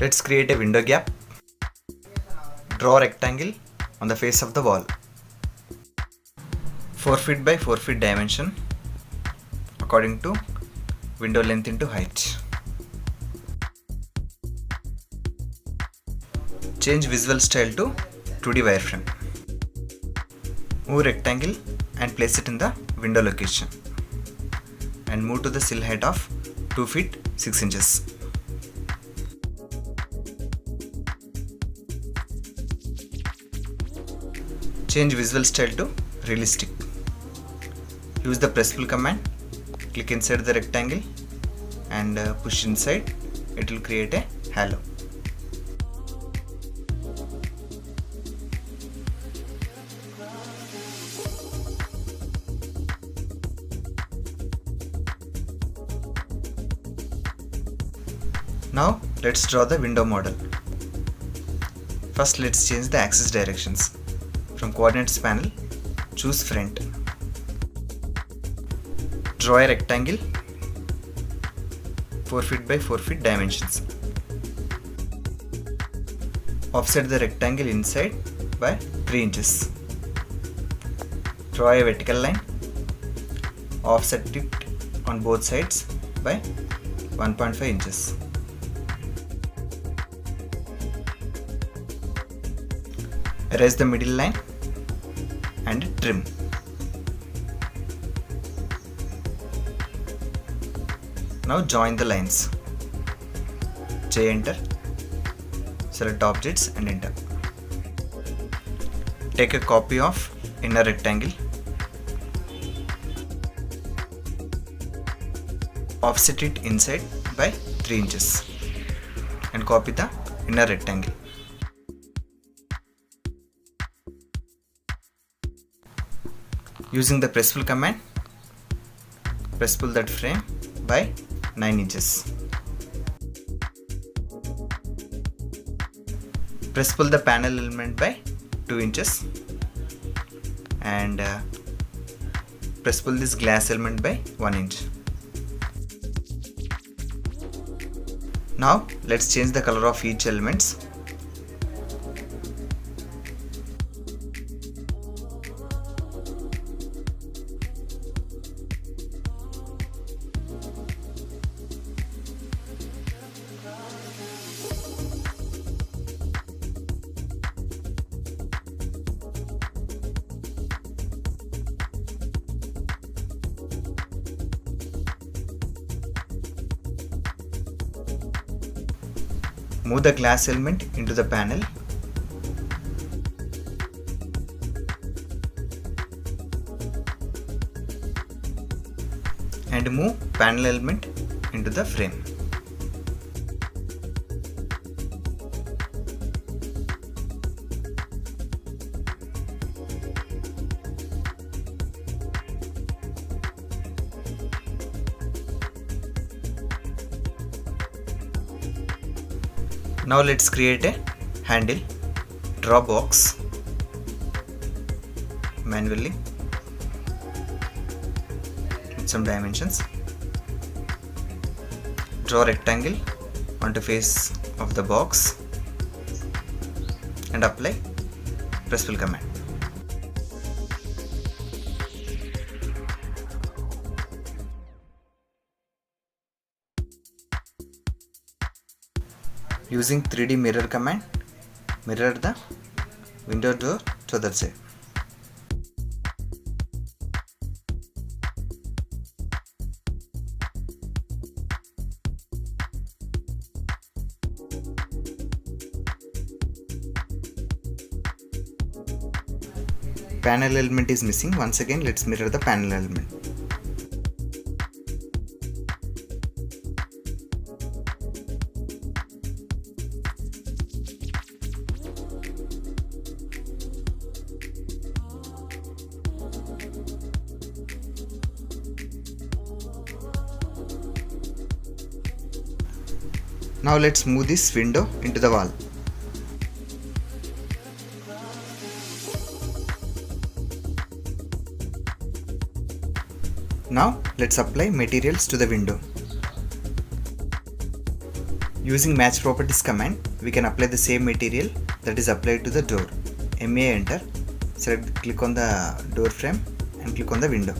Let's create a window gap. Draw a rectangle on the face of the wall. 4 feet by 4 feet dimension according to window length into height. Change visual style to 2D wireframe. Move rectangle and place it in the window location and move to the sill height of 2 feet 6 inches. Change visual style to realistic. Use the press pull command. Click inside the rectangle and push inside. It will create a halo. Now let's draw the window model. First let's change the axis directions. From coordinates panel, choose front. Draw a rectangle 4 feet by 4 feet dimensions. Offset the rectangle inside by 3 inches. Draw a vertical line. Offset it on both sides by 1.5 inches. Erase the middle line and trim. Now join the lines. J enter. Select objects and enter. Take a copy of inner rectangle. Offset it inside by 3 inches and copy the inner rectangle. Using the press pull command, press pull that frame by 9 inches. Press pull the panel element by 2 inches and press pull this glass element by 1 inch. Now let's change the color of each elements. Move the glass element into the panel. And move panel element into the frame. Now let's create a handle. Draw box manually with some dimensions. Draw rectangle onto face of the box and apply press pull command. Using 3D mirror command, mirror the window door to the side. Panel element is missing. Once again, let's mirror the panel element. Now let's move this window into the wall. Now let's apply materials to the window. Using match properties command, we can apply the same material that is applied to the door. MA enter, click on the door frame and click on the window.